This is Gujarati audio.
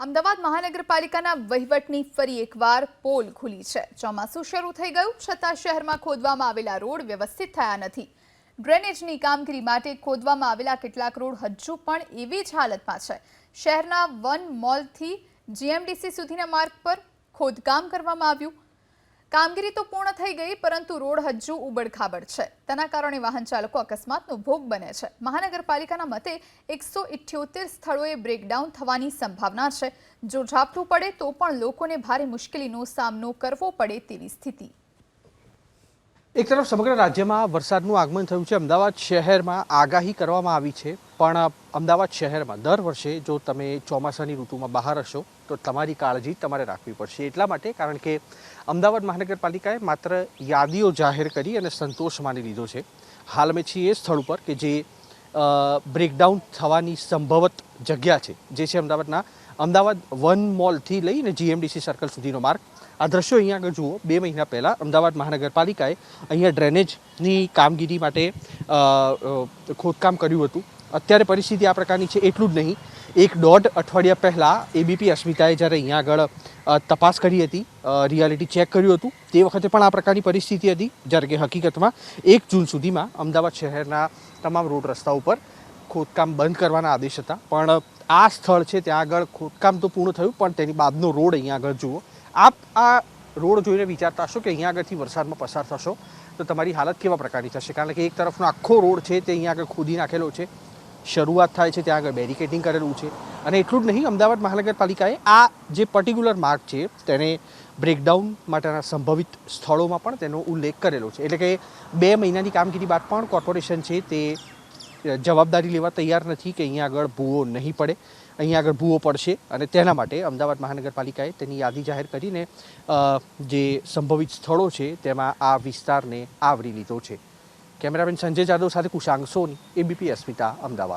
અમદાવાદ મહાનગરપાલિકાના વહીવટની ફરી એકવાર પોલ ખુલી છે। ચોમાસું શરૂ થઈ ગયું છતાં શહેરમાં ખોદવામાં આવેલા રોડ વ્યવસ્થિત થયા નથી। ડ્રેનેજની કામગીરી માટે ખોદવામાં આવેલા કેટલાક રોડ હજુ પણ એવી જ હાલતમાં છે। શહેરના વન મોલથી જીએમડીસી સુધીના માર્ગ પર ખોદકામ કરવામાં આવ્યું। કામગીરી તો પૂર્ણ થઈ ગઈ પરંતુ રોડ હજુ ઉબડખાબડ છે। તેના કારણે વાહન ચાલકો અકસ્માતનો ભોગ બને છે। મહાનગરપાલિકાના મતે 178 સ્થળોએ બ્રેકડાઉન થવાની સંભાવના છે। જો ઝાપટું પડે તો પણ લોકોને ભારે મુશ્કેલીનો સામનો કરવો પડે તેવી સ્થિતિ। એક તરફ સમગ્ર રાજ્યમાં વરસાદનું આગમન થયું છે। અમદાવાદ શહેરમાં આગાહી કરવામાં આવી છે, પણ અમદાવાદ શહેરમાં દર વર્ષે જો તમે ચોમાસાની ઋતુમાં બહાર હશો તો તમારી કાળજી તમારે રાખવી પડશે। એટલા માટે કારણ કે અમદાવાદ મહાનગરપાલિકાએ માત્ર યાદીઓ જાહેર કરી અને સંતોષ માની લીધો છે। હાલ અમે છીએ એ સ્થળ ઉપર કે જે બ્રેકડાઉન થવાની સંભવત જગ્યા છે, જે છે અમદાવાદ વન મોલથી લઈને જીએમડીસી સર્કલ સુધીનો માર્ગ। આ દ્રશ્યો અહીંયા આગળ જુઓ, 2 મહિના પહેલાં અમદાવાદ મહાનગરપાલિકાએ અહીંયા ડ્રેનેજની કામગીરી માટે ખોદકામ કર્યું હતું। અત્યારે પરિસ્થિતિ આ પ્રકારની છે। એટલું જ નહીં, 1-1.5 અઠવાડિયા પહેલાં એબીપી અસ્મિતાએ જ્યારે અહીંયા આગળ તપાસ કરી હતી, રિયાલિટી ચેક કર્યું હતું, તે વખતે પણ આ પ્રકારની પરિસ્થિતિ હતી, જ્યારે કે હકીકતમાં 1 જૂન સુધીમાં અમદાવાદ શહેરના તમામ રોડ રસ્તા ઉપર ખોદકામ બંધ કરવાના આદેશ હતા। પણ આ સ્થળ છે ત્યાં આગળ ખોદકામ તો પૂર્ણ થયું, પણ તેની બાદનો રોડ અહીંયા આગળ જુઓ। આપ આ રોડ જોઈને વિચારતા હશો કે અહીંયા આગળથી વરસાદમાં પસાર થશો તો તમારી હાલત કેવા પ્રકારની થશે, કારણ કે એક તરફનો આખો રોડ છે તે અહીંયા આગળ ખોદી નાખેલો છે। શરૂઆત થાય છે ત્યાં આગળ બેરિકેડિંગ કરેલું છે, અને એટલું જ નહીં, અમદાવાદ મહાનગરપાલિકાએ આ જે પર્ટિક્યુલર માર્ગ છે તેને બ્રેકડાઉન માટેના સંભવિત સ્થળોમાં પણ તેનો ઉલ્લેખ કરેલો છે। એટલે કે 2 મહિનાની કામગીરી બાદ પણ કોર્પોરેશન છે તે જવાબદારી લેવા તૈયાર નથી કે અહીંયા આગળ ભૂવો નહીં પડે, અહીંયા આગળ ભૂવો પડશે, અને તેના માટે અમદાવાદ મહાનગરપાલિકાએ તેની યાદી જાહેર કરીને જે સંભવિત સ્થળો છે તેમાં આ વિસ્તારને આવરી લીધો છે। કેમેરામેન સંજય જાદવ સાથે કુશાંગ સોની, એબીપી અસ્મિતા, અમદાવાદ।